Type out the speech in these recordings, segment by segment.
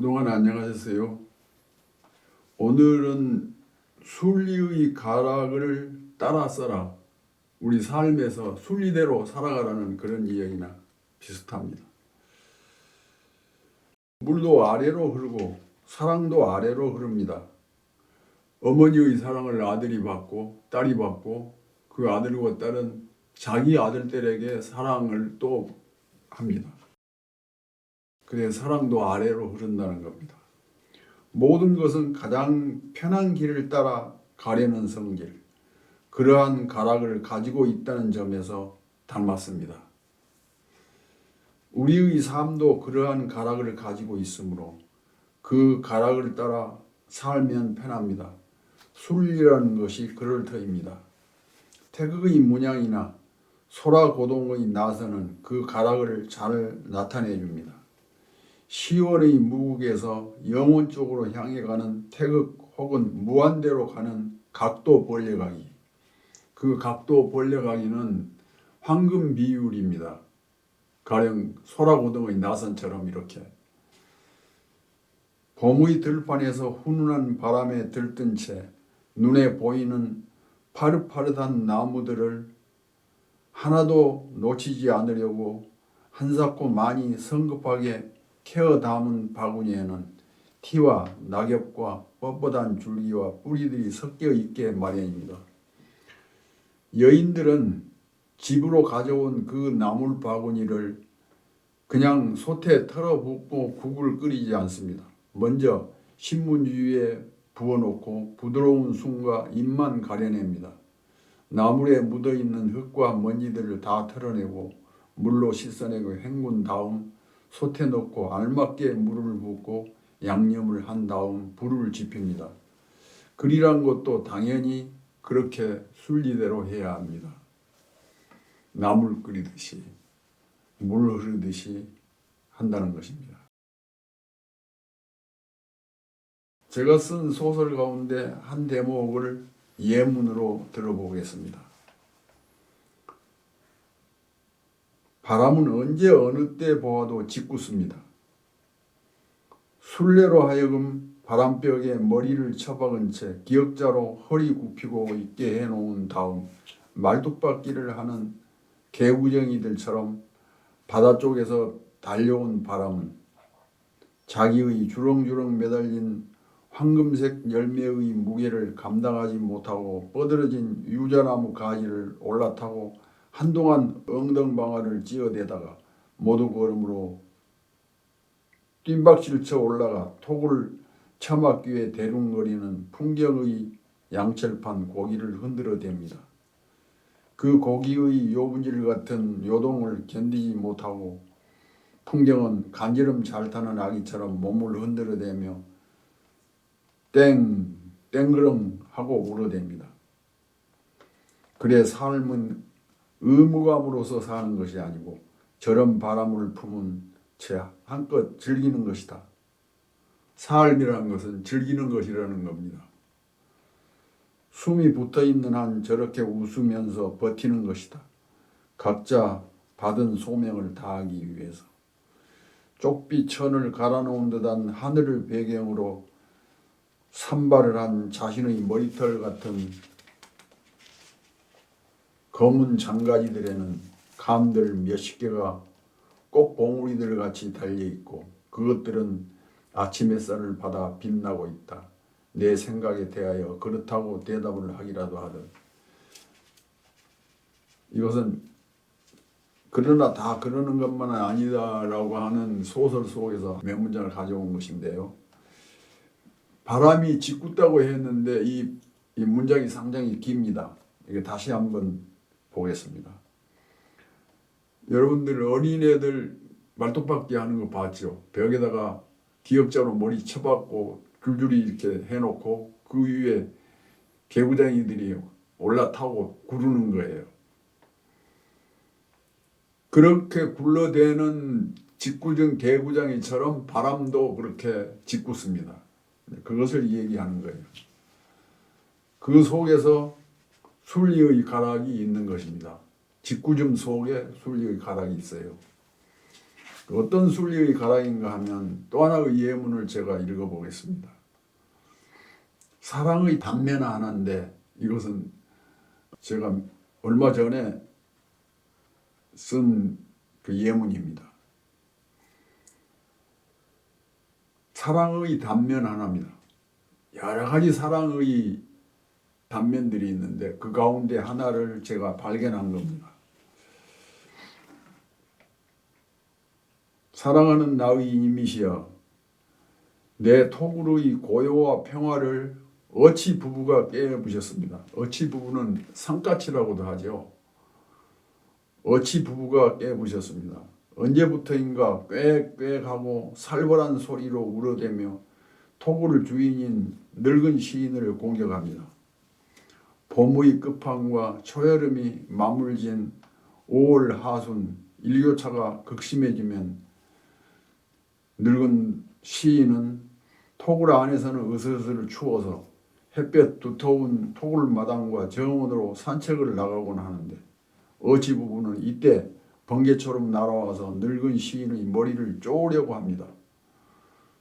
그동안 안녕하셨어요. 오늘은 순리의 가락을 따라 써라. 우리 삶에서 순리대로 살아가라는 그런 이야기나 비슷합니다. 물도 아래로 흐르고 사랑도 아래로 흐릅니다. 어머니의 사랑을 아들이 받고 딸이 받고 그 아들과 딸은 자기 아들들에게 사랑을 또 합니다. 그래서 사랑도 아래로 흐른다는 겁니다. 모든 것은 가장 편한 길을 따라 가려는 성길, 그러한 가락을 가지고 있다는 점에서 닮았습니다. 우리의 삶도 그러한 가락을 가지고 있으므로 그 가락을 따라 살면 편합니다. 순리라는 것이 그럴 터입니다. 태극의 문양이나 소라고동의 나선은 그 가락을 잘 나타내 줍니다. 시월의 무국에서 영원 쪽으로 향해 가는 태극 혹은 무한대로 가는 각도 벌려가기. 그 각도 벌려가기는 황금 비율입니다. 가령 소라고등의 나선처럼 이렇게 봄의 들판에서 훈훈한 바람에 들뜬 채 눈에 보이는 파릇파릇한 나무들을 하나도 놓치지 않으려고 한사코 많이 성급하게 캐어 담은 바구니에는 티와 낙엽과 뻣뻣한 줄기와 뿌리들이 섞여 있게 마련입니다. 여인들은 집으로 가져온 그 나물 바구니를 그냥 솥에 털어붓고 국을 끓이지 않습니다. 먼저 신문지에 부어놓고 부드러운 숨과 입만 가려냅니다. 나물에 묻어있는 흙과 먼지들을 다 털어내고 물로 씻어내고 헹군 다음 솥에 넣고 알맞게 물을 붓고 양념을 한 다음 불을 지핍니다. 그리란 것도 당연히 그렇게 순리대로 해야 합니다. 나물 끓이듯이 물 흐르듯이 한다는 것입니다. 제가 쓴 소설 가운데 한 대목을 예문으로 들어보겠습니다. 바람은 언제 어느 때 보아도 짓궂습니다. 순례로 하여금 바람벽에 머리를 처박은 채 기역자로 허리 굽히고 있게 해놓은 다음 말뚝박기를 하는 개구쟁이들처럼 바다 쪽에서 달려온 바람은 자기의 주렁주렁 매달린 황금색 열매의 무게를 감당하지 못하고 뻗어진 유자나무 가지를 올라타고 한동안 엉덩방아를 찧어대다가 모두 걸음으로 뜀박질쳐 올라가 톡을 처막귀에 대lun거리는 풍경의 양철판 고기를 흔들어댑니다. 그 고기의 요분질 같은 요동을 견디지 못하고 풍경은 간지럼 잘 타는 아기처럼 몸을 흔들어대며 땡 땡그렁 하고 울어댑니다. 그래 삶은 의무감으로서 사는 것이 아니고 저런 바람을 품은 채 한껏 즐기는 것이다. 삶이라는 것은 즐기는 것이라는 겁니다. 숨이 붙어있는 한 저렇게 웃으면서 버티는 것이다. 각자 받은 소명을 다하기 위해서. 쪽비 천을 갈아놓은 듯한 하늘을 배경으로 산발을 한 자신의 머리털 같은 검은 장가지들에는 감들 몇십 개가 꼭 봉우리들 같이 달려있고 그것들은 아침 햇살을 받아 빛나고 있다. 내 생각에 대하여 그렇다고 대답을 하기라도 하듯. 이것은 그러나 다 그러는 것만은 아니다라고 하는 소설 속에서 몇 문장을 가져온 것인데요. 바람이 짓궂다고 했는데 이 문장이 상당히 깁니다. 이게 다시 한번 보겠습니다. 여러분들 어린애들 말뚝박기 하는 거 봤죠? 벽에다가 기역자로 머리 쳐박고 줄줄이 이렇게 해놓고 그 위에 개구쟁이들이 올라타고 구르는 거예요. 그렇게 굴러대는 짓궂은 개구쟁이처럼 바람도 그렇게 짓궂습니다. 그것을 얘기하는 거예요. 그 속에서 순리의 가락이 있는 것입니다. 짓궂음 속에 순리의 가락이 있어요. 어떤 순리의 가랑인가 하면 또 하나의 예문을 제가 읽어보겠습니다. 사랑의 단면 하나인데 이것은 제가 얼마 전에 쓴 그 예문입니다. 사랑의 단면 하나입니다. 여러 가지 사랑의 단면들이 있는데 그 가운데 하나를 제가 발견한 겁니다. 사랑하는 나의 이밋이여, 내 토굴의 고요와 평화를 어치 부부가 깨부셨습니다. 어치 부부는 산까치라고도 하죠. 어치 부부가 깨부셨습니다. 언제부터인가 꽥꽥하고 살벌한 소리로 울어대며 토굴 주인인 늙은 시인을 공격합니다. 봄의 끝판과 초여름이 맞물진 5월 하순 일교차가 극심해지면 늙은 시인은 토굴 안에서는 으슬으슬 추워서 햇볕 두터운 토굴 마당과 정원으로 산책을 나가곤 하는데 어치 부부는 이때 번개처럼 날아와서 늙은 시인의 머리를 쪼으려고 합니다.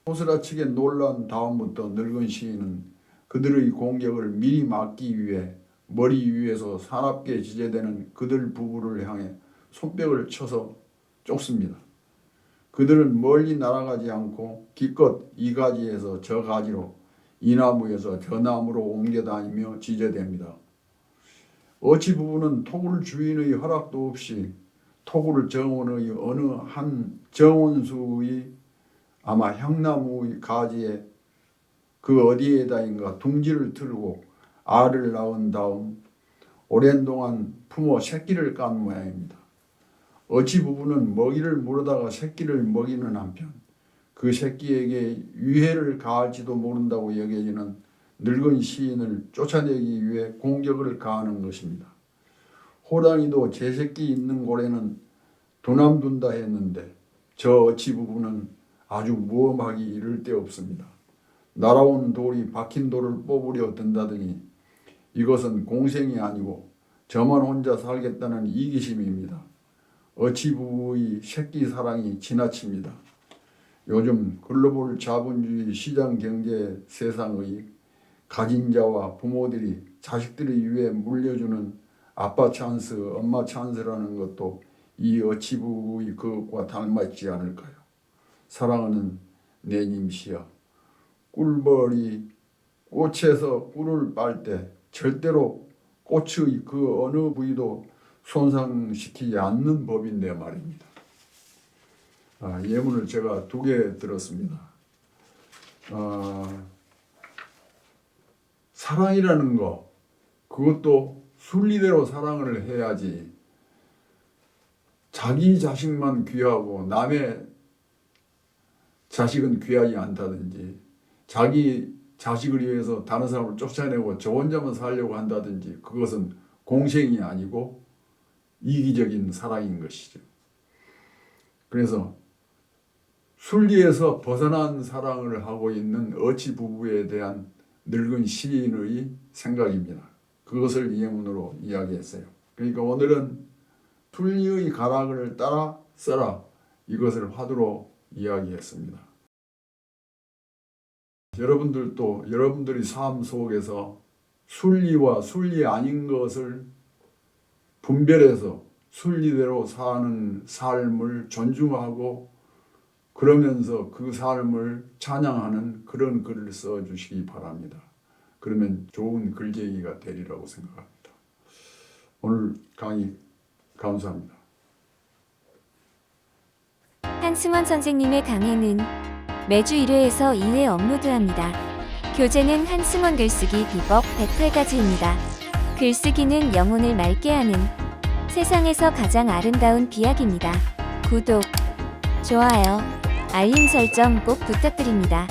소스라치게 놀란 다음부터 늙은 시인은 그들의 공격을 미리 막기 위해 머리 위에서 사납게 지제되는 그들 부부를 향해 손뼉을 쳐서 쫓습니다. 그들은 멀리 날아가지 않고 기껏 이 가지에서 저 가지로, 이 나무에서 저 나무로 옮겨다니며 지제됩니다. 어치 부부는 토굴 주인의 허락도 없이 토굴 정원의 어느 한 정원수의 아마 향나무의 가지에 그 어디에다인가 둥지를 틀고 알을 낳은 다음 오랜 동안 품어 새끼를 깐 모양입니다. 어치 부부는 먹이를 물어다가 새끼를 먹이는 한편 그 새끼에게 유해를 가할지도 모른다고 여겨지는 늙은 시인을 쫓아내기 위해 공격을 가하는 것입니다. 호랑이도 제 새끼 있는 고래는 두남둔다 했는데 저 어치 부부는 아주 무엄하기 이를 데 없습니다. 날아온 돌이 박힌 돌을 뽑으려 든다더니 이것은 공생이 아니고 저만 혼자 살겠다는 이기심입니다. 어치 부부의 새끼 사랑이 지나칩니다. 요즘 글로벌 자본주의 시장 경제 세상의 가진 자와 부모들이 자식들을 위해 물려주는 아빠 찬스, 엄마 찬스라는 것도 이 어치 부부의 그것과 닮았지 않을까요? 사랑하는 내 님씨여, 꿀벌이 꽃에서 꿀을 빨 때 절대로 꽃의 그 어느 부위도 손상시키지 않는 법인데 말입니다. 예문을 제가 2개 들었습니다. 사랑이라는 거, 그것도 순리대로 사랑을 해야지 자기 자식만 귀하고 남의 자식은 귀하지 않다든지 자기 자식을 위해서 다른 사람을 쫓아내고 저 혼자만 살려고 한다든지 그것은 공생이 아니고 이기적인 사랑인 것이죠. 그래서 순리에서 벗어난 사랑을 하고 있는 어치 부부에 대한 늙은 시인의 생각입니다. 그것을 예문으로 이야기했어요. 그러니까 오늘은 순리의 가락을 따라 써라, 이것을 화두로 이야기했습니다. 여러분들도 여러분들의 삶 속에서 순리와 순리 아닌 것을 분별해서 순리대로 사는 삶을 존중하고 그러면서 그 삶을 찬양하는 그런 글을 써주시기 바랍니다. 그러면 좋은 글쟁이가 되리라고 생각합니다. 오늘 강의 감사합니다. 한승원 선생님의 강해는 매주 1회에서 2회 업로드합니다. 교재는 한승원 글쓰기 비법 108가지입니다. 글쓰기는 영혼을 맑게 하는 세상에서 가장 아름다운 비약입니다. 구독, 좋아요, 알림 설정 꼭 부탁드립니다.